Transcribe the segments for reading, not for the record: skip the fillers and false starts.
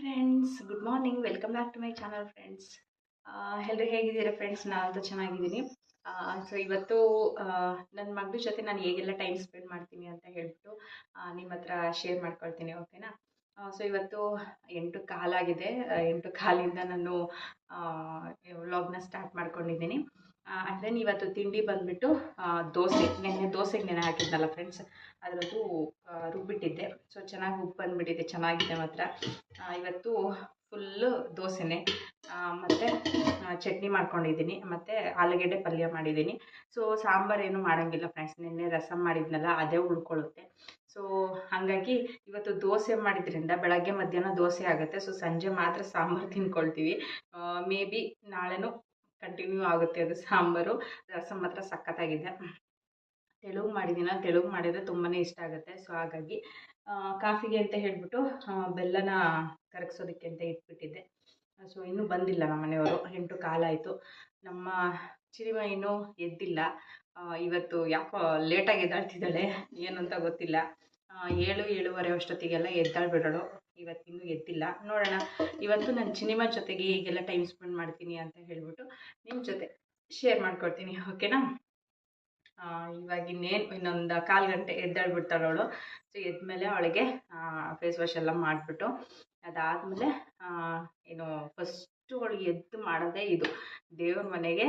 Friends, good morning. Welcome back to my channel friends. ಎಲ್ಲರೂ ಹೇಗಿದ್ದೀರಾ friends? ನಾನಂತೂ ಚೆನ್ನಾಗಿದ್ದೀನಿ. ಸೊ ಇವತ್ತು ನನ್ನ ಮಗಳ ಜೊತೆ ನಾನು ಹೇಗೆಲ್ಲ ಟೈಮ್ ಸ್ಪೆಂಡ್ ಮಾಡ್ತೀನಿ ಅಂತ ಹೇಳ್ಬಿಟ್ಟು ನಿಮ್ಮ ಹತ್ರ ಶೇರ್ ಮಾಡ್ಕೊಳ್ತೀನಿ, ಓಕೆನಾ? ಸೊ ಇವತ್ತು 8:15 ಆಗಿದೆ. 8:15 ನಾನು ವ್ಲಾಗ್ನ ಸ್ಟಾರ್ಟ್ ಮಾಡ್ಕೊಂಡಿದ್ದೀನಿ. ಆ್ಯಂಡ್ ದೆನ್ ಇವತ್ತು ತಿಂಡಿ ಬಂದುಬಿಟ್ಟು ದೋಸೆ. ದೋಸೆಗೆ ನೆನೆ ಹಾಕಿದ್ನಲ್ಲ ಫ್ರೆಂಡ್ಸ್, ಅದರದ್ದು ರುಬ್ಬಿಟ್ಟಿದ್ದೆ. ಸೊ ಚೆನ್ನಾಗಿ ಉಪ್ಪು ಬಂದುಬಿಟ್ಟಿದೆ, ಚೆನ್ನಾಗಿದೆ ಮಾತ್ರ. ಇವತ್ತು ಫುಲ್ಲು ದೋಸೆನೇ. ಮತ್ತು ಚಟ್ನಿ ಮಾಡ್ಕೊಂಡಿದ್ದೀನಿ, ಮತ್ತು ಆಲೂಗೆಡ್ಡೆ ಪಲ್ಯ ಮಾಡಿದ್ದೀನಿ. ಸೊ ಸಾಂಬಾರೇನು ಮಾಡೋಂಗಿಲ್ಲ ಫ್ರೆಂಡ್ಸ್, ನಿನ್ನೆ ರಸಮ್ ಮಾಡಿದ್ನಲ್ಲ ಅದೇ ಉಳ್ಕೊಳ್ಳುತ್ತೆ. ಸೊ ಹಾಗಾಗಿ ಇವತ್ತು ದೋಸೆ ಮಾಡಿದ್ರಿಂದ ಬೆಳಗ್ಗೆ ಮಧ್ಯಾಹ್ನ ದೋಸೆ ಆಗುತ್ತೆ. ಸೊ ಸಂಜೆ ಮಾತ್ರ ಸಾಂಬಾರು ತಿನ್ಕೊಳ್ತೀವಿ. ಮೇ ಬಿ ನಾಳೆನೂ ಕಂಟಿನ್ಯೂ ಆಗುತ್ತೆ ಅದು ಸಾಂಬಾರು. ರಸಮ್ ಮಾತ್ರ ಸಖತ್ತಾಗಿದೆ. ತೆಳುವು ಮಾಡಿದರೆ ತುಂಬಾ ಇಷ್ಟ ಆಗುತ್ತೆ. ಸೊ ಹಾಗಾಗಿ ಕಾಫಿಗೆ ಅಂತ ಹೇಳ್ಬಿಟ್ಟು ಬೆಲ್ಲನ ಕರಗಿಸೋದಕ್ಕೆ ಅಂತ ಇಟ್ಬಿಟ್ಟಿದ್ದೆ. ಸೊ ಇನ್ನೂ ಬಂದಿಲ್ಲ ನಮ್ಮ ಮನೆಯವರು. 8:15 ಆಯಿತು. ನಮ್ಮ ಚಿರಿಮ ಇನ್ನೂ ಎದ್ದಿಲ್ಲ. ಇವತ್ತು ಯಾಕೋ ಲೇಟಾಗಿ ಎದ್ದಾಳ್ತಿದ್ದಾಳೆ, ಏನು ಅಂತ ಗೊತ್ತಿಲ್ಲ. 7-7:15 ಅಷ್ಟೊತ್ತಿಗೆಲ್ಲ ಎದ್ದಾಳ್ಬಿಡೋಳು. ಇವತ್ತಿನ್ನೂ ಎದ್ದಿಲ್ಲ. ನೋಡೋಣ, ಇವತ್ತು ನನ್ನ ಚಿನಿಮ ಜೊತೆಗೆ ಹೀಗೆಲ್ಲ ಟೈಮ್ ಸ್ಪೆಂಡ್ ಮಾಡ್ತೀನಿ ಅಂತ ಹೇಳ್ಬಿಟ್ಟು ನಿಮ್ಮ ಜೊತೆ ಶೇರ್ ಮಾಡ್ಕೊಳ್ತೀನಿ, ಓಕೆನಾ? ಇವಾಗ ಇನ್ನೊಂದು 1/4 ಗಂಟೆ ಎದ್ದಾಳ್ಬಿಡ್ತಾಳೆ ಅವಳು. ಸೊ ಎದ್ಮೇಲೆ ಅವಳಿಗೆ ಫೇಸ್ ವಾಶ್ ಎಲ್ಲ ಮಾಡಿಬಿಟ್ಟು ಅದಾದಮೇಲೆ ಏನು ಫಸ್ಟು ಅವಳಿಗೆ ಎದ್ದು ಮಾಡೋದೇ ಇದು, ದೇವ್ರ ಮನೆಗೆ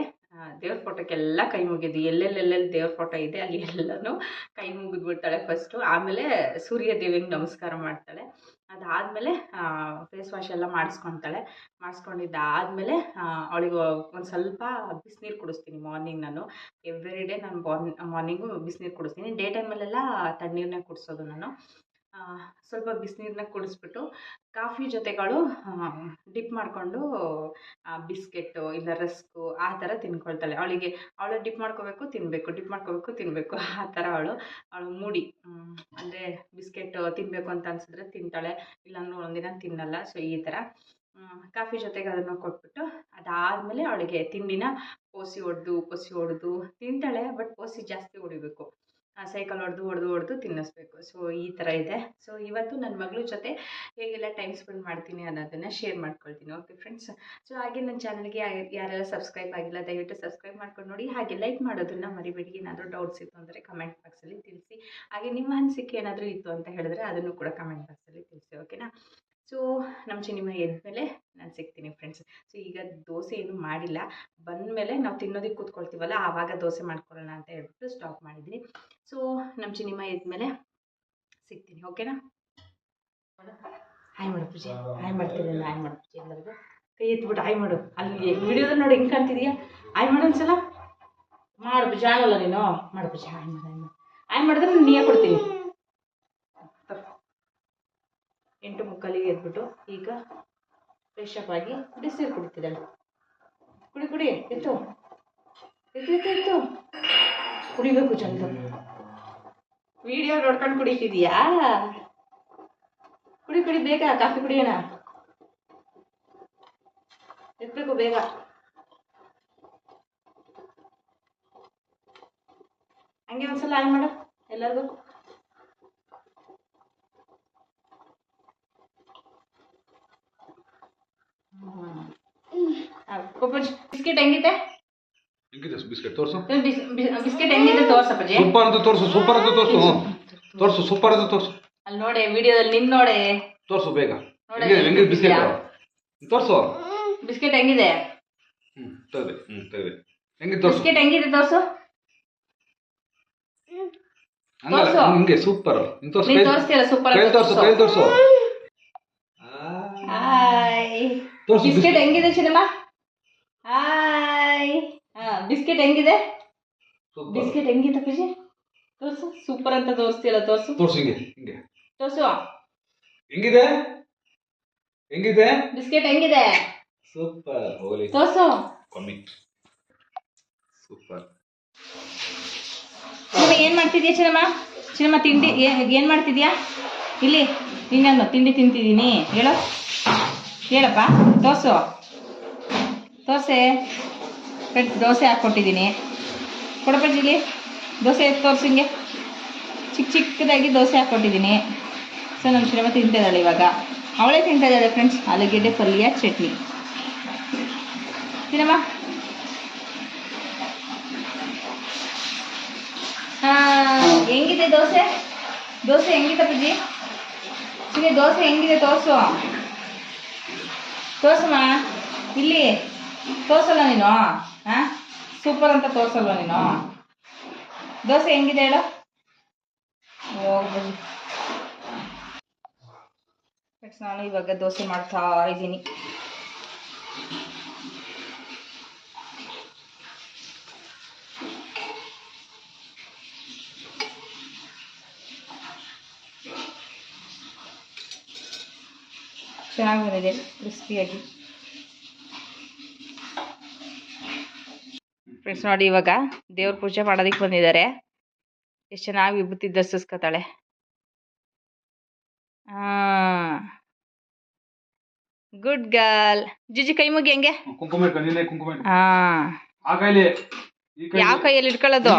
ದೇವ್ರ ಫೋಟೋಕ್ಕೆಲ್ಲ ಕೈ ಮುಗಿದು, ಎಲ್ಲೆಲ್ಲೆಲ್ಲಿ ದೇವ್ರ ಫೋಟೋ ಇದೆ ಅಲ್ಲಿ ಎಲ್ಲನೂ ಕೈ ಮುಗಿದ್ಬಿಡ್ತಾಳೆ ಫಸ್ಟು. ಆಮೇಲೆ ಸೂರ್ಯ ದೇವಿಗೆ ನಮಸ್ಕಾರ ಮಾಡ್ತಾಳೆ. ಅದಾದಮೇಲೆ ಫೇಸ್ ವಾಶ್ ಎಲ್ಲ ಮಾಡಿಸ್ಕೊಂಡಿದ್ದಾದಮೇಲೆ ಅವಳಿಗೆ ಒಂದು ಸ್ವಲ್ಪ ಬಿಸಿನೀರು ಕುಡಿಸ್ತೀನಿ ಮಾರ್ನಿಂಗ್. ನಾನು ಎವ್ರಿ ಡೇ ನಾನು ಮಾರ್ನಿಂಗು ಬಿಸಿನೀರು ಕುಡಿಸ್ತೀನಿ. ಡೇ ಟೈಮಲ್ಲೆಲ್ಲ ತಣ್ಣೀರನ್ನ ಕುಡಿಸೋದು ನಾನು. ಸ್ವಲ್ಪ ಬಿಸಿನೀರನ್ನ ಕುಡಿಸ್ಬಿಟ್ಟು ಕಾಫಿ ಜೊತೆಗಳು ಡಿಪ್ ಮಾಡಿಕೊಂಡು ಬಿಸ್ಕೆಟು ಇಲ್ಲ ರಸ್ಕು ಆ ಥರ ತಿನ್ಕೊಳ್ತಾಳೆ. ಅವಳು ಡಿಪ್ ಮಾಡ್ಕೋಬೇಕು ತಿನ್ನಬೇಕು ಆ ಥರ ಅವಳು ಮೂಡಿ. ಅಂದರೆ ಬಿಸ್ಕೆಟ್ ತಿನ್ನಬೇಕು ಅಂತ ಅನಿಸಿದ್ರೆ ತಿಂತಾಳೆ, ಇಲ್ಲಾಂದ್ರೆ ಒಂದಿನ ತಿನ್ನಲ್ಲ. ಸೊ ಈ ಥರ ಕಾಫಿ ಜೊತೆಗೆ ಅದನ್ನು ಕೊಟ್ಬಿಟ್ಟು ಅದಾದಮೇಲೆ ಅವಳಿಗೆ ತಿಂಡಿನ ಪೋಸಿ ಹೊಡೆದು ತಿಂತಾಳೆ. ಬಟ್ ಪೋಸಿ ಜಾಸ್ತಿ ಹೊಡಿಬೇಕು, ಸೈಕಲ್ ಹೊಡೆದು ತಿನ್ನಿಸ್ಬೇಕು. ಸೊ ಈ ಥರ ಇದೆ. ಸೊ ಇವತ್ತು ನನ್ನ ಮಗಳ ಜೊತೆ ಹೇಗೆಲ್ಲ ಟೈಮ್ ಸ್ಪೆಂಡ್ ಮಾಡ್ತೀನಿ ಅನ್ನೋದನ್ನು ಶೇರ್ ಮಾಡ್ಕೊಳ್ತೀನಿ, ಓಕೆ ಫ್ರೆಂಡ್ಸ್? ಸೊ ಹಾಗೆ ನನ್ನ ಚಾನಲ್ಗೆ ಯಾರೆಲ್ಲ ಸಬ್ಸ್ಕ್ರೈಬ್ ಆಗಿಲ್ಲ ದಯವಿಟ್ಟು ಸಬ್ಸ್ಕ್ರೈಬ್ ಮಾಡ್ಕೊಂಡು ನೋಡಿ. ಹಾಗೆ ಲೈಕ್ ಮಾಡೋದನ್ನು ಮರಿಬೇಡಿ. ಏನಾದರೂ ಡೌಟ್ಸ್ ಇತ್ತು ಅಂದರೆ ಕಮೆಂಟ್ ಬಾಕ್ಸಲ್ಲಿ ತಿಳಿಸಿ. ಹಾಗೆ ನಿಮ್ಮ ಅನಿಸಿಕೆ ಏನಾದರೂ ಇತ್ತು ಅಂತ ಹೇಳಿದ್ರೆ ಅದನ್ನು ಕೂಡ ಕಮೆಂಟ್ ಬಾಕ್ಸಲ್ಲಿ ತಿಳಿಸಿ, ಓಕೆನಾ? ಸೊ ನಮ್ಮ ಚಿನಿಮ ಎದ್ಮೇಲೆ ನಾನು ಸಿಗ್ತೀನಿ ಫ್ರೆಂಡ್ಸ್. ಸೊ ಈಗ ದೋಸೆ ಏನೂ ಮಾಡಿಲ್ಲ, ಬಂದಮೇಲೆ ನಾವು ತಿನ್ನೋದಕ್ಕೆ ಕೂತ್ಕೊಳ್ತೀವಲ್ಲ ಆವಾಗ ದೋಸೆ ಮಾಡ್ಕೊಳ್ಳೋಣ ಅಂತ ಹೇಳ್ಬಿಟ್ಟು ಸ್ಟಾಪ್ ಮಾಡಿದ್ದೀನಿ. ಸೊ ನಮ್ಮ ಚಿನಿಮ ಎದ್ಮೇಲೆ ಸಿಗ್ತೀನಿ, ಓಕೆನಾ? ಹಾಯ್ ಮಾಡು ಪೂಜೆ, ಹಾಯ್ ಮಾಡ್ತಿದ್ದೀನಿ. ಹಾಯ್ ಮಾಡು ಪೂಜೆ, ಎಲ್ಲರಿಗೂ ಕೈ ಎತ್ಬಿಟ್ಟು ಹಾಯ್ ಮಾಡು. ಅಲ್ಲಿ ವಿಡಿಯೋದಲ್ಲಿ ನೋಡಿ ಹೆಂಗೆ ಕಾಣ್ತಿದೀಯಾ? ಹಾಯ್ ಮಾಡು ಒಂದ್ಸಲ ಮಾಡು ಪೂಜೆ. ಆಗಲ್ಲ ನೀನು ಮಾಡು ಪೂಜೆ. ಹಾಯ್ ಮಾಡಿದ್ರೆ ನಾನು ನೀಯೇ ಕೊಡ್ತೀನಿ. 8:45 ಎದ್ಬಿಟ್ಟು ಈಗ ಫ್ರೆಶ್ ಅಪ್ ಆಗಿ ಬಿಸಿನೀರು ಕುಡಿತಿದ್ದಾಳೆ. ಕುಡಿ ಎತ್ತು ಕುಡಿಬೇಕು ಚಂದ. ವಿಡಿಯೋ ನೋಡ್ಕೊಂಡು ಕುಡಿತಿದೀಯಾ? ಕುಡಿ ಬೇಗ, ಕಾಫಿ ಕುಡಿಯೋಣ. ಎತ್ತಬೇಕು ಬೇಗ. ಹಂಗೆ ಒಂದ್ಸಲ ಹಾಯ್ ಮಾಡು ಎಲ್ಲರಿಗೂ. ಬಿಸ್ಕೆಟ್ ಹೆಂಗಿದೆ? ಬಿಸ್ಕೆಟ್ ತೋರ್ಸು. ಬಿಸ್ಕೆಟ್ ಹೆಂಗಿದೆ ತೋರ್ಸಪ್ಪಾಜಿ. ಸೂಪರ್ ಅಂತ ತೋರ್ಸು. ಸೂಪರ್ ಅಂತ ತೋರ್ಸು. ಅಲ್ಲಿ ನೋಡಿ ವಿಡಿಯೋದಲ್ಲಿ ನಿನ್ ನೋಡಿ ತೋರ್ಸು ಬೇಗ. ಹೆಂಗಿದೆ ಬಿಸ್ಕೆಟ್ ತೋರ್ಸು. ಬಿಸ್ಕೆಟ್ ಹೆಂಗಿದೆ? ತೆಗೆದೆ. ಹೆಂಗಿದೆ ತೋರ್ಸು. ಬಿಸ್ಕೆಟ್ ಹೆಂಗಿದೆ ತೋರ್ಸು. ಹಿಂಗೆ ಸೂಪರ್. ನೀನ್ ತೋರಿಸ್ತೀಯಲ್ಲ ಸೂಪರ್. ಕೈ ತೋರ್ಸು. ಹಾಯ್. ಬಿಸ್ಕೆಟ್ ಹೆಂಗಿದೆ ಚಿನ್ನಮ್ಮ? ಹಾಯ್. ಬಿಸ್ಕೆಟ್ ಹೆಂಗಿದೆ? ಬಿಸ್ಕೆಟ್ ಹೆಂಗಿದೆ ಪೂಜೆ? ತೋರ್ಸು. ಸೂಪರ್ ಅಂತ ತೋರಿಸ್ತೀಯಲ್ಲ ತೋರ್ಸು. ಹಿಂಗೆ ತೋರ್ಸು. ಹೆಂಗಿದೆ ಬಿಸ್ಕೆಟ್ ಹೆಂಗಿದೆ? ಸೂಪರ್. ತೋರ್ಸು. ಸೂಪರ್. ಏನ್ ಮಾಡ್ತಿದ್ಯಾ ಚಿನ್ನಮ್ಮ? ತಿಂಡಿ ಏನ್ ಮಾಡ್ತಿದ್ಯಾ? ಇಲ್ಲಿ ನೀನು ತಿಂಡಿ ತಿಂತಿದ್ದೀನಿ ಹೇಳಪ್ಪ. ತೋರ್ಸೆ ಫ್ರೆಂಡ್ಸ್. ದೋಸೆ ಹಾಕ್ಕೊಟ್ಟಿದ್ದೀನಿ. ಕೊಡಪ್ಪ ಇಲ್ಲಿ ದೋಸೆ ತೋರ್ಸು. ಹಿಂಗೆ ಚಿಕ್ಕದಾಗಿ ದೋಸೆ ಹಾಕ್ಕೊಟ್ಟಿದ್ದೀನಿ. ಸೊ ನಮ್ಮ ಚಿನ್ನಮ್ಮ ತಿಂತಿದ್ದಾಳೆ ಇವಾಗ. ಅವಳೇ ತಿಂತಾ ಇದ್ದಾಳೆ ಫ್ರೆಂಡ್ಸ್, ಆಲೂಗೆಡ್ಡೆ ಪಲ್ಯ ಚಟ್ನಿ. ತಿನ್ನಮ್ಮ. ಹೆಂಗಿದೆ ದೋಸೆ? ದೋಸೆ ಹೆಂಗಿದೆ ಪೂಜಿ? ಚಿನಿ ದೋಸೆ ಹೆಂಗಿದೆ ತೋರಿಸು. ತೋರ್ಸಮ್ಮ ಇಲ್ಲಿ. ತೋರ್ಸಲ್ಲ ನೀನು? ಹಾಂ, ಸೂಪರ್ ಅಂತ ತೋರ್ಸಲ್ವ ನೀನು? ದೋಸೆ ಹೆಂಗಿದೆ ಹೇಳು. ಹೋಗ್ಬೋದು. ನಾನು ಇವಾಗ ದೋಸೆ ಮಾಡ್ತಾ ಇದ್ದೀನಿ. ಚೆನ್ನಾಗಿ ಬಂದಿದೆ, ಕ್ರಿಸ್ಪಿಯಾಗಿ. ಫ್ರೆಂಡ್ಸ್ ನೋಡಿ, ಇವಾಗ ದೇವ್ರ ಪೂಜೆ ಮಾಡೋದಕ್ಕೆ ಬಂದಿದ್ದಾರೆ. ಎಷ್ಟು ಚೆನ್ನಾಗಿ ವಿಭೂತಿ ದರ್ಶಿಸ್ಕೊತಾಳೆ. Good girl. ಜಿಜಿ ಕೈ ಮುಗಿ ಹೆಂಗೆ? ಯಾವ ಕೈಯಲ್ಲಿ ಇಟ್ಕೊಳ್ಳೋದು?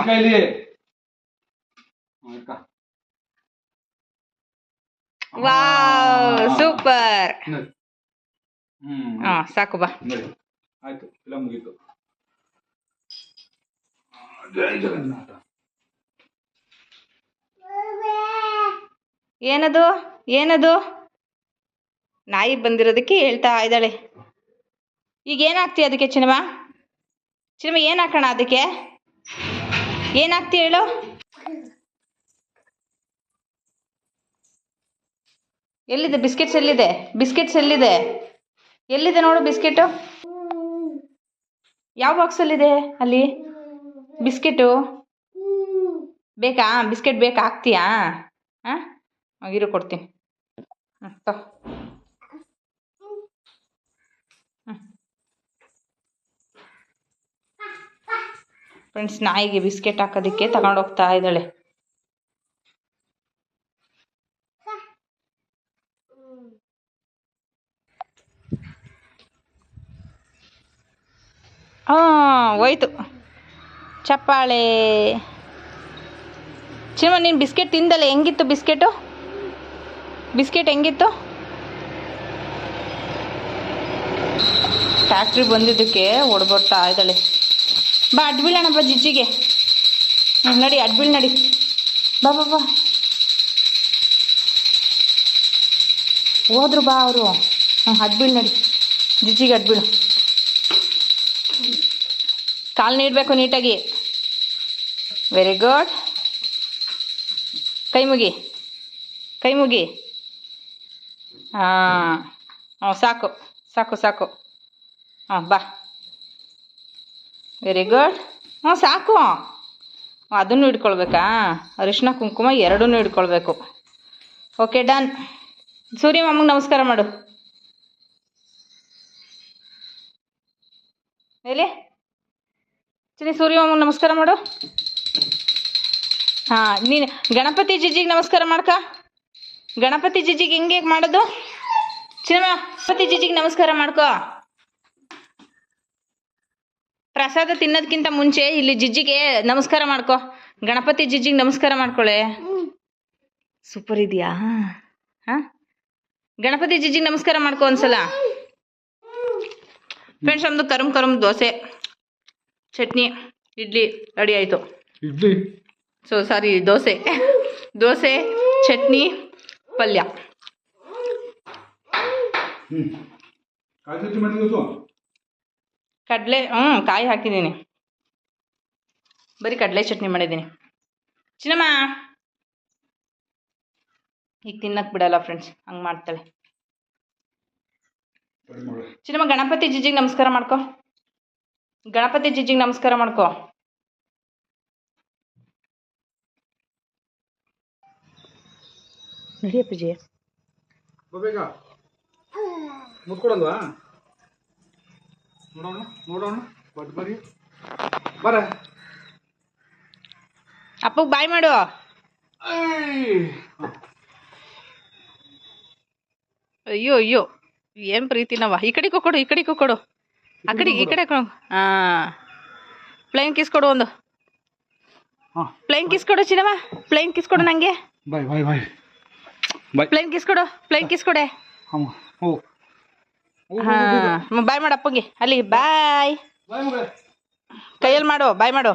Wow, super. ಸಾಕು ಬಾ. ಆಯ್ತು, ಎಲ್ಲ ಮುಗೀತು. ಏನದು ಏನದು? ನಾಯಿ ಬಂದಿರೋದಕ್ಕೆ ಹೇಳ್ತಾ ಇದ್ದಾಳೆ. ಈಗ ಏನಾಗ್ತಿ ಅದಕ್ಕೆ ಚಿನ್ನಮ್ಮ? ಚಿನ್ನಮ್ಮ ಏನು ಹಾಕೋಣ ಅದಕ್ಕೆ? ಏನಾಗ್ತಿ ಹೇಳು? ಎಲ್ಲಿದೆ ಬಿಸ್ಕೆಟ್ಸ್? ಎಲ್ಲಿದೆ ಬಿಸ್ಕೆಟ್ಸ್? ಎಲ್ಲಿದೆ? ಎಲ್ಲಿದೆ ನೋಡು ಬಿಸ್ಕೆಟು. ಯಾವ ಬಾಕ್ಸಲ್ಲಿದೆ ಅಲ್ಲಿ ಬಿಸ್ಕೆಟು? ಬೇಕಾ ಬಿಸ್ಕೆಟ್? ಬೇಕಾ? ಹಾಕ್ತೀಯಾ? ಹಾಂ, ಇರು ಕೊಡ್ತೀನಿ. ಫ್ರೆಂಡ್ಸ್, ನಾಯಿಗೆ ಬಿಸ್ಕೆಟ್ ಹಾಕೋದಕ್ಕೆ ತಗೊಂಡೋಗ್ತಾ ಇದ್ದಾಳೆ. ಹೋಯ್ತು ಚಪ್ಪಾಳೆ. ಚಿನ್ನಮ್ಮ, ನೀನು ಬಿಸ್ಕೆಟ್ ತಿಂದಲ್ಲ? ಹೆಂಗಿತ್ತು ಬಿಸ್ಕೆಟು? ಬಿಸ್ಕೆಟ್ ಹೆಂಗಿತ್ತು? ಫ್ಯಾಕ್ಟ್ರಿ ಬಂದಿದ್ದಕ್ಕೆ ಹೊಡ್ಬರ್ತಾ ಇದ್ದಾಳೆ. ಬಾ ಅಡ್ಬೀಳೋಣ ಬಾ ಜಿಜ್ಜಿಗೆ. ನಡಿ ಅಡ್ಬೀಳ್, ನಡಿ ಬಾ ಬಾ ಬಾ. ಹೋದ್ರು ಬಾ ಅವರು. ಅಡ್ಬೀಳ್, ನಡಿ ಜಿಜ್ಜಿಗೆ ಅಡ್ಬೀಳು. ಕಾಲು ನೀಡಬೇಕು ನೀಟಾಗಿ. Very good. ಕೈ ಮುಗಿ, ಕೈ ಮುಗಿ. ಹಾಂ, ಸಾಕು ಸಾಕು ಸಾಕು. ಬಾ. Very good. ಸಾಕು. ಅದನ್ನು ಹಿಡ್ಕೊಳ್ಬೇಕಾ? ಅರಿಶಿನ ಕುಂಕುಮ ಎರಡೂ ಹಿಡ್ಕೊಳ್ಬೇಕು. Okay, done. ಸೂರ್ಯ ಮಾಮಗೆ ನಮಸ್ಕಾರ ಮಾಡು. ಎಲ್ಲಿ ಸರಿ, ಸೂರ್ಯ ಮಾಮಗೆ ನಮಸ್ಕಾರ ಮಾಡು. ನೀನು ಗಣಪತಿ ಜಿಜ್ಜಿಗೆ ನಮಸ್ಕಾರ ಮಾಡ್ಕ. ಗಣಪತಿ ಜಿಜ್ಜಿಗೆ ಹೆಂಗೆ ಮಾಡೋದು? ಚಿನ್ನಮ್ಮ, ಗಣಪತಿ ಜಿಜ್ಜಿಗೆ ನಮಸ್ಕಾರ ಮಾಡ್ಕೋ. ಪ್ರಸಾದ ತಿನ್ನೋದಕ್ಕಿಂತ ಮುಂಚೆ ಇಲ್ಲಿ ಜಿಜ್ಜಿಗೆ ನಮಸ್ಕಾರ ಮಾಡ್ಕೋ. ಗಣಪತಿ ಜಿಜ್ಜಿಗೆ ನಮಸ್ಕಾರ ಮಾಡ್ಕೊಳ್ಳೆ. ಸೂಪರ್ ಇದೆಯಾ? ಹಾಂ, ಗಣಪತಿ ಜಿಜ್ಜಿಗೆ ನಮಸ್ಕಾರ ಮಾಡ್ಕೋ ಒಂದ್ಸಲ. ಫ್ರೆಂಡ್ಸ್, ನಮ್ಮದು ಕರಮ್ ದೋಸೆ, ಚಟ್ನಿ, ಇಡ್ಲಿ ರೆಡಿ ಆಯಿತು. ಇಡ್ಲಿ ಸಾರಿ, ದೋಸೆ. ದೋಸೆ, ಚಟ್ನಿ, ಪಲ್ಯ. ಕಡಲೆ ಕಾಯಿ ಹಾಕಿದ್ದೀನಿ. ಬರೀ ಕಡಲೆ ಚಟ್ನಿ ಮಾಡಿದ್ದೀನಿ. ಚಿನ್ನಮ್ಮ ಈಗ ತಿನ್ನಕ್ಕೆ ಬಿಡಲ್ಲ ಫ್ರೆಂಡ್ಸ್, ಹಂಗೆ ಮಾಡ್ತಾಳೆ. ಚಿನ್ನಮ್ಮ, ಗಣಪತಿ ಜಿಜ್ಜಿಗೆ ನಮಸ್ಕಾರ ಮಾಡ್ಕೊ. ಗಣಪತಿ ಜಿಜ್ಜಿಗೆ ನಮಸ್ಕಾರ ಮಾಡ್ಕೊ. ನಡಿಯಪ್ಪ ಜಿ. ಮುತ್ಕೊಡಲ್ವಾ? ನೋಡೋಣ ನೋಡೋಣ. ಬರಿ ಬರ. ಅಪ್ಪಗೆ ಬಾಯ್ ಮಾಡು. ಅಯ್ಯೋ ಅಯ್ಯೋ, ಏನು ಪ್ರೀತಿನವ. ಈ ಕಡೆಗೂ ಕೊಡು, ಈ ಕಡೆಗೂ ಕೊಡು. ಆ ಕಡೆ ಈ ಕಡೆ ಕೊಡು. ಪ್ಲೇನ್ ಕಿಸ್ ಕೊಡು ಒಂದು. ಪ್ಲೇನ್ ಕಿಸ್ ಕೊಡು ಚಿನ್ನಮ್ಮ. ಪ್ಲೇನ್ ಕಿಸ್ ಕೊಡು ನನಗೆ. ಬಾಯ್ ಬಾಯ್ ಬಾಯ್. ಪ್ಲೇನ್ ಕಿಸ್ ಕೊಡು. ಪ್ಲೇನ್ ಕಿಸ್ ಕೊಡೆ. ಅಮ್ಮ ಹೋಗು ಹಾಂ ಬಾಯ್ ಮಾಡು ಅಪ್ಪಂಗೆ ಅಲ್ಲಿ ಬಾಯ್ ಬಾಯ್ ಮಗ ಕೈಯಲ್ಲಿ ಮಾಡು ಬಾಯ್ ಮಾಡು.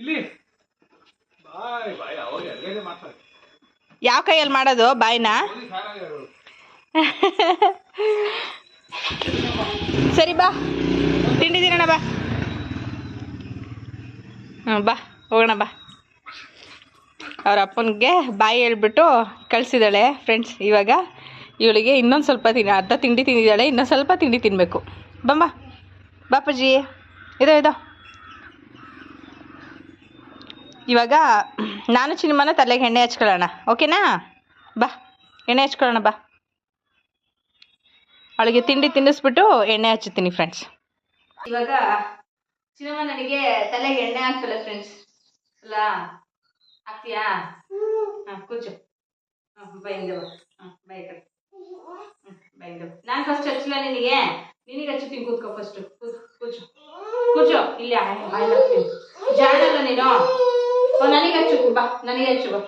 ಇಲ್ಲಿ ಬಾಯ್ ಬಾಯ್ ಅವಾಗ ಎಲ್ಲೇ ಮಾಡ್ತಾರೆ ಯಾವ ಕೈಯಲ್ಲಿ ಮಾಡೋದು ಬಾಯ್ನ? ಸರಿ ಬಾ ತಿಂಡಿ ತಿನ್ನೋಣ ಬಾ. ಬಾ ಹೋಗೋಣ ಬಾ. ಅವ್ರ ಅಪ್ಪನಿಗೆ ಬಾಯಿ ಹೇಳ್ಬಿಟ್ಟು ಕಳಿಸಿದ್ದಾಳೆ ಫ್ರೆಂಡ್ಸ್. ಇವಾಗ ಇವಳಿಗೆ ಇನ್ನೊಂದು ಸ್ವಲ್ಪ ಅರ್ಧ ತಿಂಡಿ ತಿಂದಿದ್ದಾಳೆ, ಇನ್ನೊಂದು ಸ್ವಲ್ಪ ತಿಂಡಿ ತಿನ್ನಬೇಕು. ಬಮ್ಮ ಬಾಪಜ್ಜಿ ಇದೋ ಇದೋ. ಇವಾಗ ನಾನು ಚಿನ್ನಮ್ಮನ ತಲೆಗೆ ಎಣ್ಣೆ ಹಚ್ಕೊಳ್ಳೋಣ, ಓಕೆನಾ? ಬಾ ಎಣ್ಣೆ ಹಚ್ಕೊಳ್ಳೋಣ ಬಾ. ಅವಳಿಗೆ ತಿಂಡಿ ತಿನ್ನಿಸ್ಬಿಟ್ಟು ಎಣ್ಣೆ ಹಚ್ಚುತ್ತೀನಿ ಫ್ರೆಂಡ್ಸ್. ಇವಾಗ ಚಿನ್ನಮ್ಮ ನನಗೆ ತಲೆಗೆ ಎಣ್ಣೆ ಹಾಕ್ತಲ್ಲ ಫ್ರೆಂಡ್ಸ್. ಅಲ್ಲ ಹಾಕ್ತೀಯಾ? ಹಾಂ ಕೂಚು. ಬೈಂದವ ಬೈ ಕಡೆ ಬೈಂದವ. ನಾನು ಫಸ್ಟ್ ಹಚ್ಚಿಲ್ಲ ನಿನಗೆ ಹಚ್ಚುತ್ತೀನಿ. ಕೂತ್ಕೋ ಫಸ್ಟು. ಕೂಚು ಕೂಚು. ಇಲ್ಲಿ ಹಾಕ್ತೀನಿ. ಜಾಡಲ್ಲ ನೀನು. ನನಗೆ ಹಚ್ಚು ಬಾ, ನನಗೆ ಹಚ್ಚು ಬಾ.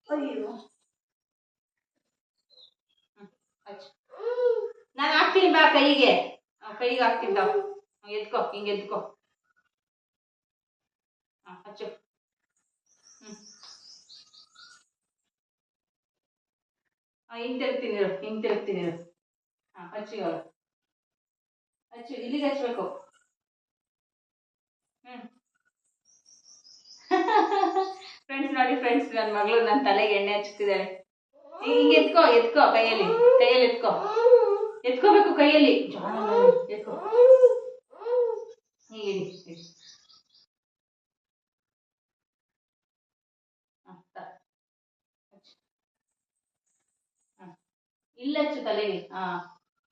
ಅಯ್ಯೋ ಹಚ್ಚು. ನಾನು ಹಾಕ್ತೀನಿ ಬಾ ಕೈಗೆ ಹಾಕ್ತೀನಿ ಬಾ. ಎದ್ಕೋ, ಹಿಂಗೆ ಎದ್ಕೋ. ಹಾಂ ಹಚ್ಚು. ಹಿಂಗೆ ತಿರುಗ್ತೀನಿ ಇರು. ಹಾಂ ಹಚ್ಚಿ ಅವಳು ಹಚ್ಚು. ಇಲ್ಲಿಗೆ ಹಚ್ಬೇಕು. ಫ್ರೆಂಡ್ಸ್ ನೋಡಿ ಫ್ರೆಂಡ್ಸ್, ನನ್ನ ಮಗಳು ನನ್ನ ತಲೆಗೆ ಎಣ್ಣೆ ಹಚ್ಚುತ್ತಿದ್ದಾಳೆ. ಹಿಂಗೆ ಎತ್ಕೋ ಕೈಯಲ್ಲಿ ಎತ್ಕೋಬೇಕು ಕೈಯಲ್ಲಿ. ಎತ್ಕೋ ಹೀಗೆ ಇಲ್ಲ ಹಚ್ಚು ತಲೆಗೆ.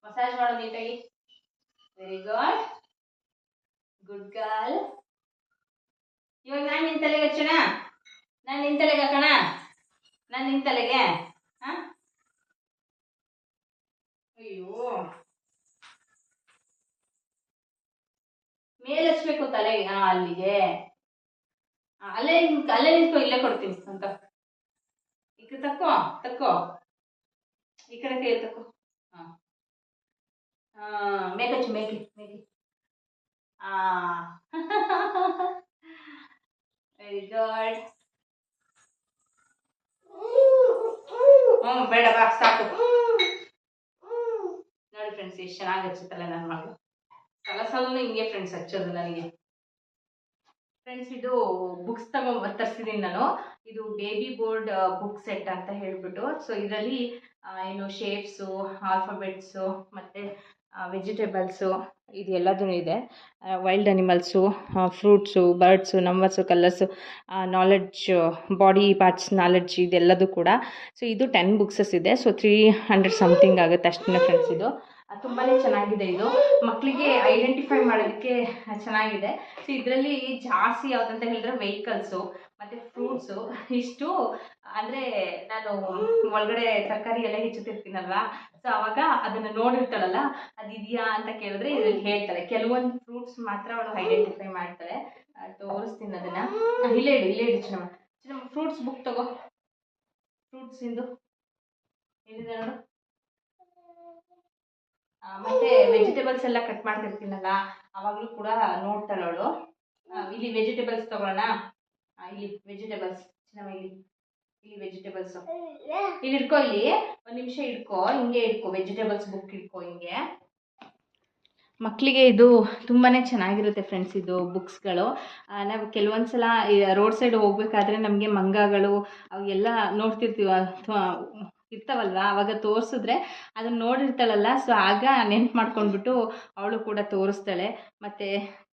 ಮಸಾಜ್ ಮಾಡು ನೀಟಾಗಿ. Very good girl. ಇವಾಗ ನಾನು ನಿನ್ನ ತಲೆಗೆ ಹಚ್ಚೋಣ? ನಾನು ನಿನ್ನ ತಲೆಗೆ ಹಾಕೋಣ? ನಾನು ನಿನ್ನ ತಲೆಗೆ ಹಾಂ? ಅಯ್ಯೋ ಮೇಲೆ ಹಚ್ಬೇಕು ತಲೆಗೆ. ಅಲ್ಲಿಗೆ ಅಲ್ಲೇ ನಿಂತ್ಕೊ. ಇಲ್ಲೇ ಕೊಡ್ತೀನಿ ಅಂತ. ಈ ಕಡೆ ತಕ್ಕೋ ಈ ಕಡೆ ಕೈ ತಕ್ಕೋ. ಹಾಂ ಮೇಕಚ್ಚು ಮೇಕೆ ವೆರಿ ಗುಡ್. ಬೇಡ ಬಾ ಸಾಕು. ನೋಡಿ ಫ್ರೆಂಡ್ಸ್ ಎಷ್ಟು ಚೆನ್ನಾಗಿ ಹಚ್ಚುತ್ತಲ್ಲ ನನ್ನ ಮಗಳು. ಸಲಸಲನು ಹಿಂಗೆ ಫ್ರೆಂಡ್ಸ್ ಹಚ್ಚೋದು ನನಗೆ. ಫ್ರೆಂಡ್ಸ್ ಇದು ಬುಕ್ಸ್ ತರಿಸಿದ್ದೀನಿ ನಾನು. ಇದು ಬೇಬಿ ಬೋರ್ಡ್ ಬುಕ್ ಸೆಟ್ ಅಂತ ಹೇಳ್ಬಿಟ್ಟು. ಸೊ ಇದರಲ್ಲಿ ಏನು ಶೇಪ್ಸು, ಆಲ್ಫಾಬೆಟ್ಸು ಮತ್ತು ವೆಜಿಟೇಬಲ್ಸು ಇದು ಎಲ್ಲದೂ ಇದೆ. Wild animals, fruits, birds, numbers, colours, knowledge, body parts knowledge ಇದೆಲ್ಲದು ಕೂಡ. ಸೊ ಇದು 10 ಬುಕ್ಸಸ್ ಇದೆ. ಸೊ 300 ಸಮಥಿಂಗ್ ಆಗುತ್ತೆ ಅಷ್ಟೇ ಫ್ರೆಂಡ್ಸ್. ಇದು ತುಂಬಾ ಚೆನ್ನಾಗಿದೆ. ಇದು ಮಕ್ಕಳಿಗೆ ಐಡೆಂಟಿಫೈ ಮಾಡೋದಕ್ಕೆ ಚೆನ್ನಾಗಿದೆ. ಸೊ ಇದರಲ್ಲಿ ಜಾಸ್ತಿ ಯಾವುದಂತ ಹೇಳಿದ್ರೆ ವೆಹಿಕಲ್ಸು ಮತ್ತು ಫ್ರೂಟ್ಸು. ಇಷ್ಟು ಅಂದರೆ ನಾನು ಒಳಗಡೆ ತರಕಾರಿ ಎಲ್ಲ ಹೆಚ್ಚುತ್ತಿರ್ತೀನಲ್ವ. ಸೊ ಅವಾಗ ಅದನ್ನು ನೋಡಿರ್ತಾಳಲ್ಲ, ಅದಿದೆಯಾ ಅಂತ ಕೇಳಿದ್ರೆ ಇದ್ರಲ್ಲಿ ಹೇಳ್ತಾಳೆ. ಕೆಲವೊಂದು ಫ್ರೂಟ್ಸ್ ಮಾತ್ರ ಅವಳು ಐಡೆಂಟಿಫೈ ಮಾಡ್ತಾಳೆ. ತೋರಿಸ್ತೀನಿ ಅದನ್ನು. ಇಲ್ಲೇ ಇಡು ಚಿನ್ನಮ್ಮ ಫ್ರೂಟ್ಸ್ ಬುಕ್ ತಗೋ. ಫ್ರೂಟ್ಸಿಂದು ಏನಿದೆ ನೋಡು. ಮತ್ತು ವೆಜಿಟೇಬಲ್ಸ್ ಎಲ್ಲ ಕಟ್ ಮಾಡ್ತಿರ್ತೀನಲ್ಲ ಅವಾಗಲೂ ಕೂಡ ನೋಡ್ತಾಳೆ ಅವಳು. ಇಲ್ಲಿ ವೆಜಿಟೇಬಲ್ಸ್ ತಗೊಳ್ಳೋಣ. ಇಲ್ಲಿ ವೆಜಿಟೇಬಲ್ಸ್ ಚಿನ್ನಮ್ಮ, ಇಲ್ಲಿ ವೆಜಿಟೇಬಲ್ಸು ಇಲ್ಲಿ ಇಟ್ಕೋ. ಇಲ್ಲಿ ಒಂದು ನಿಮಿಷ ಇಟ್ಕೋ, ಹಿಂಗೆ ಇಟ್ಕೋ. ವೆಜಿಟೇಬಲ್ಸ್ ಬುಕ್ ಇಟ್ಕೋ ಹಿಂಗೆ. ಮಕ್ಕಳಿಗೆ ಇದು ತುಂಬಾ ಚೆನ್ನಾಗಿರುತ್ತೆ ಫ್ರೆಂಡ್ಸ್. ಇದು ಬುಕ್ಸ್ಗಳು ನಾವು ಕೆಲವೊಂದು ಸಲ ರೋಡ್ ಸೈಡ್ ಹೋಗ್ಬೇಕಾದ್ರೆ ನಮಗೆ ಮಂಗಗಳು ಅವು ಎಲ್ಲ ನೋಡ್ತಿರ್ತೀವಿ ಇರ್ತಾವಲ್ವ. ಆವಾಗ ತೋರಿಸಿದ್ರೆ ಅದನ್ನು ನೋಡಿರ್ತಾಳಲ್ಲ. ಸೊ ಆಗ ನೆನ್ಪು ಮಾಡ್ಕೊಂಡ್ಬಿಟ್ಟು ಅವಳು ಕೂಡ ತೋರಿಸ್ತಾಳೆ. ಮತ್ತು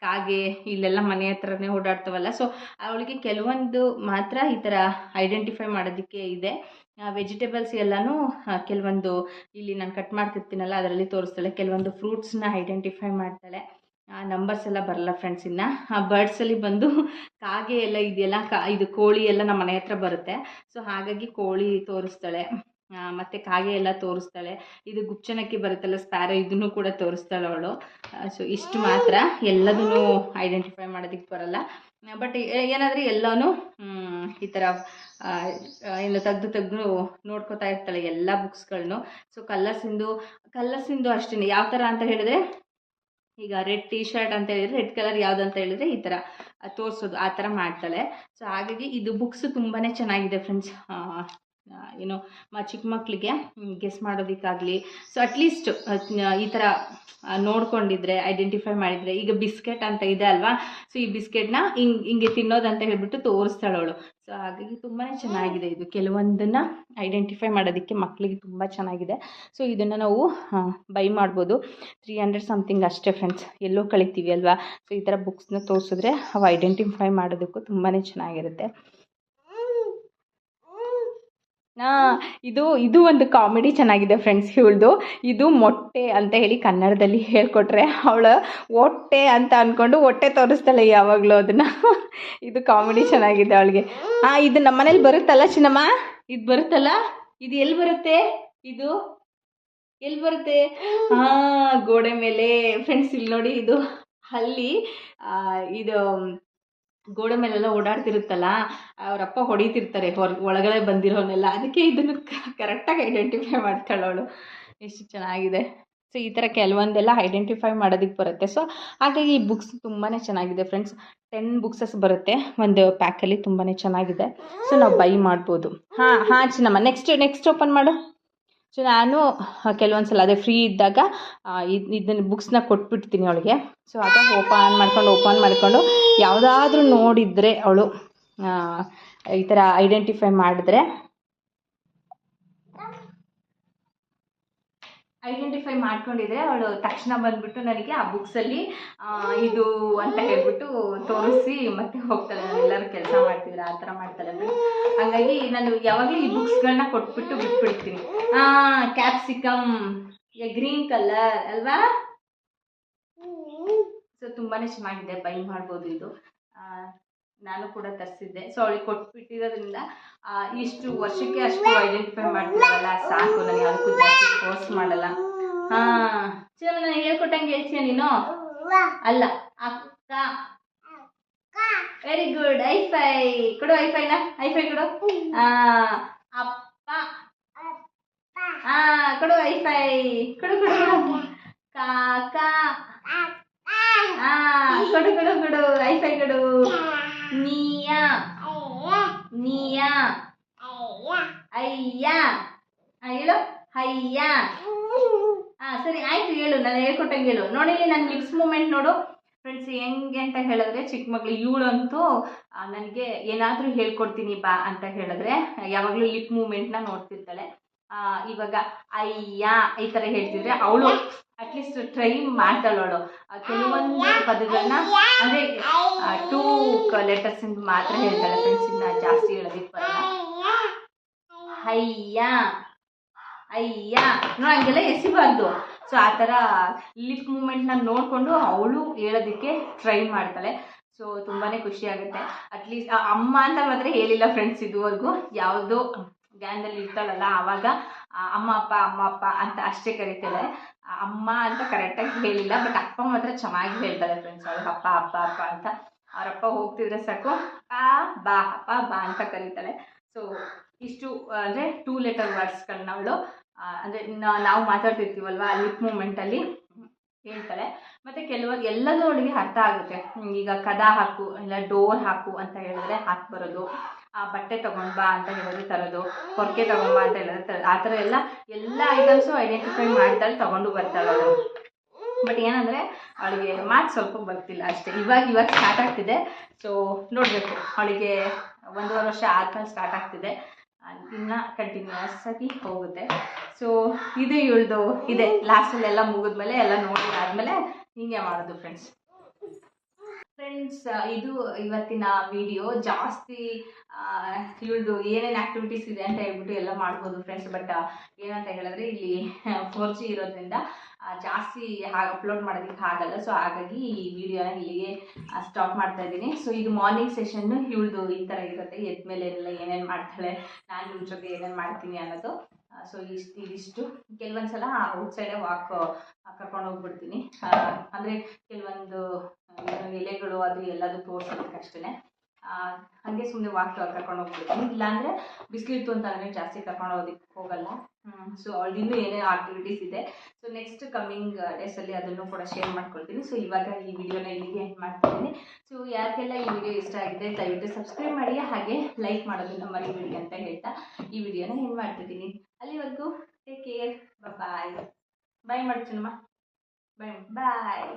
ಕಾಗೆ ಇಲ್ಲೆಲ್ಲ ಮನೆ ಹತ್ರನೇ ಓಡಾಡ್ತಾವಲ್ಲ. ಸೊ ಅವಳಿಗೆ ಕೆಲವೊಂದು ಮಾತ್ರ ಈ ಥರ ಐಡೆಂಟಿಫೈ ಮಾಡೋದಕ್ಕೆ ಇದೆ. ವೆಜಿಟೇಬಲ್ಸ್ ಎಲ್ಲನೂ ಕೆಲವೊಂದು ಇಲ್ಲಿ ನಾನು ಕಟ್ ಮಾಡ್ತಿರ್ತೀನಲ್ಲ ಅದರಲ್ಲಿ ತೋರಿಸ್ತಾಳೆ. ಕೆಲವೊಂದು ಫ್ರೂಟ್ಸ್ನ ಐಡೆಂಟಿಫೈ ಮಾಡ್ತಾಳೆ. ನಂಬರ್ಸ್ ಎಲ್ಲ ಬರಲ್ಲ ಫ್ರೆಂಡ್ಸ್. ಇನ್ನು ಬರ್ಡ್ಸಲ್ಲಿ ಬಂದು ಕಾಗೆ ಎಲ್ಲ ಇದೆಯಲ್ಲ, ಇದು ಕೋಳಿ ಎಲ್ಲ ನಮ್ಮ ಮನೆ ಹತ್ರ ಬರುತ್ತೆ. ಸೊ ಹಾಗಾಗಿ ಕೋಳಿ ತೋರಿಸ್ತಾಳೆ. ಮತ್ತು ಕಾಗೆ ಎಲ್ಲ ತೋರಿಸ್ತಾಳೆ. ಇದು ಗುಪ್ಚನಕ್ಕಿ ಬರುತ್ತಲ್ಲ ಸ್ಪ್ಯಾರೋ, ಇದನ್ನು ಕೂಡ ತೋರಿಸ್ತಾಳೆ ಅವಳು. ಸೊ ಇಷ್ಟು ಮಾತ್ರ, ಎಲ್ಲದನ್ನು ಐಡೆಂಟಿಫೈ ಮಾಡೋದಕ್ಕೆ ಬರಲ್ಲ. ಬಟ್ ಏನಾದರೂ ಎಲ್ಲನೂ ಈ ಥರ ಇನ್ನು ತೆಗ್ದು ನೋಡ್ಕೋತಾ ಇರ್ತಾಳೆ ಎಲ್ಲ ಬುಕ್ಸ್ಗಳನ್ನು. ಸೊ ಕಲರ್ಸಿಂದು ಅಷ್ಟೇ. ಯಾವ ಥರ ಅಂತ ಹೇಳಿದ್ರೆ, ಈಗ ರೆಡ್ ಟೀ ಶರ್ಟ್ ಅಂತ ಹೇಳಿದರೆ ರೆಡ್ ಕಲರ್ ಯಾವುದು ಅಂತ ಹೇಳಿದ್ರೆ ಈ ಥರ ತೋರಿಸೋದು, ಆ ಥರ ಮಾಡ್ತಾಳೆ. ಸೊ ಹಾಗಾಗಿ ಇದು ಬುಕ್ಸ್ ತುಂಬಾ ಚೆನ್ನಾಗಿದೆ ಫ್ರೆಂಡ್ಸ್. ಏನು ಚಿಕ್ಕ ಮಕ್ಕಳಿಗೆ ಗೆಸ್ ಮಾಡೋದಕ್ಕಾಗಲಿ, ಸೊ ಅಟ್ಲೀಸ್ಟ್ ಈ ಥರ ನೋಡ್ಕೊಂಡಿದ್ರೆ, ಐಡೆಂಟಿಫೈ ಮಾಡಿದರೆ, ಈಗ ಬಿಸ್ಕೆಟ್ ಅಂತ ಇದೆ ಅಲ್ವಾ, ಸೊ ಈ ಬಿಸ್ಕೆಟ್ನ ಹಿಂಗೆ ತಿನ್ನೋದಂತ ಹೇಳ್ಬಿಟ್ಟು ತೋರಿಸ್ತಾಳೆ ಅವಳು. ಸೊ ಹಾಗಾಗಿ ತುಂಬಾ ಚೆನ್ನಾಗಿದೆ ಇದು. ಕೆಲವೊಂದನ್ನು ಐಡೆಂಟಿಫೈ ಮಾಡೋದಕ್ಕೆ ಮಕ್ಕಳಿಗೆ ತುಂಬ ಚೆನ್ನಾಗಿದೆ. ಸೊ ಇದನ್ನು ನಾವು ಬೈ ಮಾಡ್ಬೋದು. 300 ಸಮಥಿಂಗ್ ಅಷ್ಟೇ ಫ್ರೆಂಡ್ಸ್. ಎಲ್ಲೋ ಕಳಿತೀವಿ ಅಲ್ವಾ, ಸೊ ಈ ಥರ ಬುಕ್ಸ್ನ ತೋರಿಸಿದ್ರೆ ಅವು ಐಡೆಂಟಿಫೈ ಮಾಡೋದಕ್ಕೂ ತುಂಬಾ ಚೆನ್ನಾಗಿರುತ್ತೆ. ಇದು ಒಂದು ಕಾಮಿಡಿ ಚೆನ್ನಾಗಿದೆ ಫ್ರೆಂಡ್ಸ್ ಇವಳ್ದು. ಇದು ಮೊಟ್ಟೆ ಅಂತ ಹೇಳಿ ಕನ್ನಡದಲ್ಲಿ ಹೇಳ್ಕೊಟ್ರೆ ಅವಳು ಹೊಟ್ಟೆ ಅಂತ ಅಂದ್ಕೊಂಡು ಹೊಟ್ಟೆ ತೋರಿಸ್ತಾಳೆ ಯಾವಾಗಲೂ ಅದನ್ನು. ಇದು ಕಾಮಿಡಿ ಚೆನ್ನಾಗಿದೆ ಅವಳಿಗೆ. ಇದು ನಮ್ಮ ಮನೇಲಿ ಬರುತ್ತಲ್ಲ ಚಿನ್ನಮ್ಮ, ಇದು ಬರುತ್ತಲ್ಲ, ಇದು ಎಲ್ಲಿ ಬರುತ್ತೆ, ಇದು ಎಲ್ಲಿ ಬರುತ್ತೆ? ಗೋಡೆ ಮೇಲೆ ಫ್ರೆಂಡ್ಸ್. ಇಲ್ಲಿ ನೋಡಿ, ಇದು ಅಲ್ಲಿ ಇದು ಗೋಡೆ ಮೇಲೆಲ್ಲ ಓಡಾಡ್ತಿರುತ್ತಲ್ಲ, ಅವರಪ್ಪ ಹೊಡಿತಿರ್ತಾರೆ ಒಳಗಡೆ ಬಂದಿರೋನೆಲ್ಲ. ಅದಕ್ಕೆ ಇದನ್ನು ಕರೆಕ್ಟಾಗಿ ಐಡೆಂಟಿಫೈ ಮಾಡ್ತಾಳೆ ಅವಳು. ಎಷ್ಟು ಚೆನ್ನಾಗಿದೆ. ಸೊ ಈ ಥರ ಕೆಲವೊಂದೆಲ್ಲ ಐಡೆಂಟಿಫೈ ಮಾಡೋದಕ್ಕೆ ಬರುತ್ತೆ. ಸೊ ಹಾಗಾಗಿ ಈ ಬುಕ್ಸ್ ತುಂಬಾ ಚೆನ್ನಾಗಿದೆ ಫ್ರೆಂಡ್ಸ್. 10 ಬುಕ್ಸಸ್ ಬರುತ್ತೆ ಒಂದು ಪ್ಯಾಕಲ್ಲಿ. ತುಂಬಾ ಚೆನ್ನಾಗಿದೆ. ಸೊ ನಾವು ಬೈ ಮಾಡ್ಬೋದು. ಹಾಂ ಚಿನ್ನಮ್ಮ, ನೆಕ್ಸ್ಟ್ ಓಪನ್ ಮಾಡು. ಸೊ ನಾನು ಕೆಲವೊಂದು ಸಲ ಅದೇ ಫ್ರೀ ಇದ್ದಾಗ ಇದನ್ನು ಬುಕ್ಸ್ನ ಕೊಟ್ಬಿಡ್ತೀನಿ ಅವಳಿಗೆ. ಸೊ ಆಗ ಓಪನ್ ಮಾಡ್ಕೊಂಡು ಯಾವುದಾದ್ರೂ ನೋಡಿದರೆ ಅವಳು ಈ ಥರ ಐಡೆಂಟಿಫೈ ಮಾಡ್ಕೊಂಡಿದ್ರೆ ಅವಳು ತಕ್ಷಣ ಬಂದುಬಿಟ್ಟು ನನಗೆ ಆ ಬುಕ್ಸಲ್ಲಿ ಇದು ಅಂತ ಹೇಳ್ಬಿಟ್ಟು ತೋರಿಸಿ ಮತ್ತೆ ಹೋಗ್ತಾಳೆ. ನಾನು ಎಲ್ಲರೂ ಕೆಲಸ ಮಾಡ್ತಿದ್ರೆ ಆ ಥರ ಮಾಡ್ತಾಳೆ. ಹಾಗಾಗಿ ನಾನು ಯಾವಾಗಲೂ ಈ ಬುಕ್ಸ್ಗಳನ್ನ ಕೊಟ್ಬಿಟ್ಟು ಬಿಟ್ಬಿಡ್ತೀನಿ. ಕ್ಯಾಪ್ಸಿಕಮ್ ಗ್ರೀನ್ ಕಲರ್ ಅಲ್ವಾ? ಸೊ ತುಂಬಾ ಚೆನ್ನಾಗಿದೆ, ಬೈ ಮಾಡ್ಬೋದು ಇದು. ನಾನು ಕೂಡ ತರಿಸಿದ್ದೆ. ಸೊ ಅವಳಿಗೆ ಕೊಟ್ಬಿಟ್ಟಿರೋದ್ರಿಂದ ಇಷ್ಟು ವರ್ಷಕ್ಕೆ ಅಷ್ಟು ಐಡೆಂಟಿಫೈ ಮಾಡ್ತೀವಲ್ಲ, ಸಾಕು. ನಾನು ಯಾವುದಕ್ಕೂ ಜಾಸ್ತಿ ಫೋರ್ಸ್ ಮಾಡಲ್ಲ. ಚಿನ್ನ, ನಾನು ಹೇಳ್ಕೊಟ್ಟಂಗೆ ಹೇಳ್ತೀಯ ನೀನು? ಅಲ್ಲ, ಅಕ್ಕ. Very good. ಐಫೈ ಕೊಡು, ಐಫೈ ಕೊಡು. ಅಪ್ಪ ಕೊಡು, ಐಫೈ ಕೊಡು. ಕಾಕ ಕೊಡು, ಐಫೈ ಕೊಡು. ನೀಯಾ ಅಯ್ಯ ಹೇಳು, ಅಯ್ಯ. ಸರಿ ಆಯ್ತು, ಹೇಳು, ನಾನು ಹೇಳ್ಕೊಟ್ಟಂಗೆ ಹೇಳು. ನೋಡಿ, ನನ್ನ ಲಿಪ್ಸ್ ಮೂಮೆಂಟ್ ನೋಡು ಫ್ರೆಂಡ್ಸ್. ಹೆಂಗೆ ಅಂತ ಹೇಳಿದ್ರೆ, ಚಿಕ್ಕ ಮಗಳು ಇವಳಂತೂ ನನಗೆ ಏನಾದರೂ ಹೇಳ್ಕೊಡ್ತೀನಿ ಬಾ ಅಂತ ಹೇಳಿದ್ರೆ ಯಾವಾಗಲೂ ಲಿಪ್ ಮೂಮೆಂಟ್ನ ನೋಡ್ತಿರ್ತಾಳೆ. ಇವಾಗ ಅಯ್ಯ ಈ ಥರ ಹೇಳ್ತಿದ್ರೆ ಅವಳು ಅಟ್ಲೀಸ್ಟ್ ಟ್ರೈ ಮಾಡ್ತಾಳವಳು. ಕೆಲವೊಂದು ಪದಗಳನ್ನ ಅಂದರೆ 2 ಲೆಟರ್ಸಿಂದ ಮಾತ್ರ ಹೇಳ್ತಾಳೆ ಫ್ರೆಂಡ್ಸ್. ಇನ್ನು ಜಾಸ್ತಿ ಹೇಳೋದಕ್ಕೆ ಬರಲ್ಲ. ಅಯ್ಯ ಹಂಗೆಲ್ಲ ಎಸಿಬಾರ್ದು. ಸೊ ಆ ಥರ ಲಿಪ್ ಮೂಮೆಂಟ್ನ ನೋಡಿಕೊಂಡು ಅವಳು ಹೇಳೋದಕ್ಕೆ ಟ್ರೈ ಮಾಡ್ತಾಳೆ. ಸೊ ತುಂಬಾ ಖುಷಿ ಆಗುತ್ತೆ. ಅಟ್ಲೀಸ್ಟ್ ಅಮ್ಮ ಅಂತ ಮಾತ್ರ ಹೇಳಿಲ್ಲ ಫ್ರೆಂಡ್ಸ್ ಇದುವರೆಗೂ. ಯಾವುದೋ ಗ್ಯಾನ್ದಲ್ಲಿ ಇರ್ತಾಳಲ್ಲ ಆವಾಗ ಅಮ್ಮ ಅಪ್ಪ ಅಂತ ಅಷ್ಟೇ ಕರಿತಾಳೆ. ಅಮ್ಮ ಅಂತ ಕರೆಕ್ಟಾಗಿ ಹೇಳಿಲ್ಲ, ಬಟ್ ಅಪ್ಪ ಮಾತ್ರ ಚೆನ್ನಾಗಿ ಹೇಳ್ತಾಳೆ ಫ್ರೆಂಡ್ಸ್. ಅವಳು ಅಪ್ಪ ಅಂತ. ಅವರಪ್ಪ ಹೋಗ್ತಿದ್ರೆ ಸಾಕು ಅಪ್ಪ ಬಾ ಅಂತ ಕರೀತಾಳೆ. ಸೊ ಇಷ್ಟು ಅಂದರೆ 2 ಲೆಟರ್ ವರ್ಡ್ಸ್ಗಳನ್ನ ಅವಳು ಅಂದರೆ ನಾವು ಮಾತಾಡ್ತಿರ್ತೀವಲ್ವ ಆ ಲಿಪ್ ಮೂಮೆಂಟಲ್ಲಿ ಹೇಳ್ತಾಳೆ. ಮತ್ತು ಎಲ್ಲದೂ ಅವಳಿಗೆ ಅರ್ಥ ಆಗುತ್ತೆ. ಈಗ ಕದ ಹಾಕು, ಇಲ್ಲ ಡೋರ್ ಹಾಕು ಅಂತ ಹೇಳಿದ್ರೆ ಹಾಕಿ ಬರೋದು, ಬಟ್ಟೆ ತೊಗೊಂಡು ಬಾ ಅಂತ ಹೇಳಿದ್ರೆ ತರೋದು, ಹೊರಕೆ ತೊಗೊಂಬಾ ಅಂತ ಹೇಳಿದ್ರೆ ತರೋದು. ಆ ಥರ ಎಲ್ಲ ಐಟಮ್ಸು ಐಡೆಂಟಿಫೈ ಮಾಡ್ತಾಳೆ, ತೊಗೊಂಡು ಬರ್ತಾಳೆ ಅವಳು. ಬಟ್ ಏನಂದರೆ ಅವಳಿಗೆ ಮಾತು ಸ್ವಲ್ಪ ಬರ್ತಿಲ್ಲ ಅಷ್ಟೇ. ಇವಾಗ ಸ್ಟಾರ್ಟ್ ಆಗ್ತಿದೆ. ಸೊ ನೋಡಬೇಕು, ಅವಳಿಗೆ 1.5 ವರ್ಷ ಆದ್ಮೇಲೆ ಸ್ಟಾರ್ಟ್ ಆಗ್ತಿದೆ. ಇನ್ನು ಕಂಟಿನ್ಯೂಸ್ ಆಗಿ ಹೋಗುತ್ತೆ. ಸೊ ಇದು ಇವಳ್ದು ಇದೆ. ಲಾಸ್ಟಲ್ಲೆಲ್ಲ ಮುಗಿದ್ಮೇಲೆ ಎಲ್ಲ ನೋಡಿ ಆದಮೇಲೆ ಹೀಗೆ ಮಾಡೋದು ಫ್ರೆಂಡ್ಸ್. ಇದು ಇವತ್ತಿನ ವಿಡಿಯೋ. ಜಾಸ್ತಿ ಇವಳ್ದು ಏನೇನು ಆ್ಯಕ್ಟಿವಿಟೀಸ್ ಇದೆ ಅಂತ ಹೇಳ್ಬಿಟ್ಟು ಎಲ್ಲ ಮಾಡ್ಬೋದು ಫ್ರೆಂಡ್ಸ್. ಬಟ್ ಏನಂತ ಹೇಳಿದ್ರೆ ಇಲ್ಲಿ 4G ಇರೋದ್ರಿಂದ ಜಾಸ್ತಿ ಅಪ್ಲೋಡ್ ಮಾಡೋದಕ್ಕೆ ಆಗಲ್ಲ. ಸೊ ಹಾಗಾಗಿ ಈ ವಿಡಿಯೋನ ಇಲ್ಲಿಗೆ ಸ್ಟಾಪ್ ಮಾಡ್ತಾ ಇದ್ದೀನಿ. ಸೊ ಇದು ಮಾರ್ನಿಂಗ್ ಸೆಷನ್ನು ಇವಳ್ದು ಈ ಥರ ಇರುತ್ತೆ. ಎದ್ಮೇಲೆ ಏನೇನು ಮಾಡ್ತಾಳೆ, ನಾನು ಇವ್ರ ಜೊತೆ ಏನೇನು ಮಾಡ್ತೀನಿ ಅನ್ನೋದು. ಸೊ ಇದಿಷ್ಟು. ಕೆಲವೊಂದು ಸಲ ಔಟ್ಸೈಡೇ ವಾಕ್ ಕರ್ಕೊಂಡು ಹೋಗ್ಬಿಡ್ತೀನಿ. ಅಂದರೆ ಕೆಲವೊಂದು ಎಲೆಗಳು ಅದು ಎಲ್ಲದು ತೋರಿಸೋದಕ್ಕೆ ಅಷ್ಟೇ. ಹಾಗೆ ಸುಮ್ಮನೆ ವಾಕ್ ಕರ್ಕೊಂಡು ಹೋಗ್ಬಿಡ್ತೀನಿ. ಇಲ್ಲಾಂದರೆ ಬಿಸಿಲಿತ್ತು ಅಂತಂದರೆ ಜಾಸ್ತಿ ಕರ್ಕೊಂಡು ಹೋಗಲ್ಲ. ಸೊ ಅವಳಿನ್ನೂ ಏನೇನು ಆಕ್ಟಿವಿಟೀಸ್ ಇದೆ. ಸೊ ನೆಕ್ಸ್ಟ್ ಕಮ್ಮಿಂಗ್ ಡೇಸಲ್ಲಿ ಅದನ್ನು ಕೂಡ ಶೇರ್ ಮಾಡ್ಕೊಳ್ತೀನಿ. ಸೊ ಇವಾಗ ಈ ವಿಡಿಯೋನ ಇಲ್ಲಿಗೆ ಎಂಡ್ ಮಾಡ್ತಿದ್ದೀನಿ. ಸೊ ಯಾರಿಗೆಲ್ಲ ಈ ವಿಡಿಯೋ ಇಷ್ಟ ಆಗಿದೆ ದಯವಿಟ್ಟು ಸಬ್ಸ್ಕ್ರೈಬ್ ಮಾಡಿ, ಹಾಗೆ ಲೈಕ್ ಮಾಡೋದನ್ನ ಮರಿಬೇಡಿ ಅಂತ ಹೇಳ್ತಾ ಈ ವಿಡಿಯೋನ ಎಂಡ್ ಮಾಡ್ತಿದ್ದೀನಿ. ಅಲ್ಲಿವರೆಗೂ ಟೇಕ್ ಕೇರ್. ಬಾಯ್ ಬಾಯ್ ಮಾಡ್ತೀನಮ್ಮ. ಬಾಯ್ ಬಾಯ್.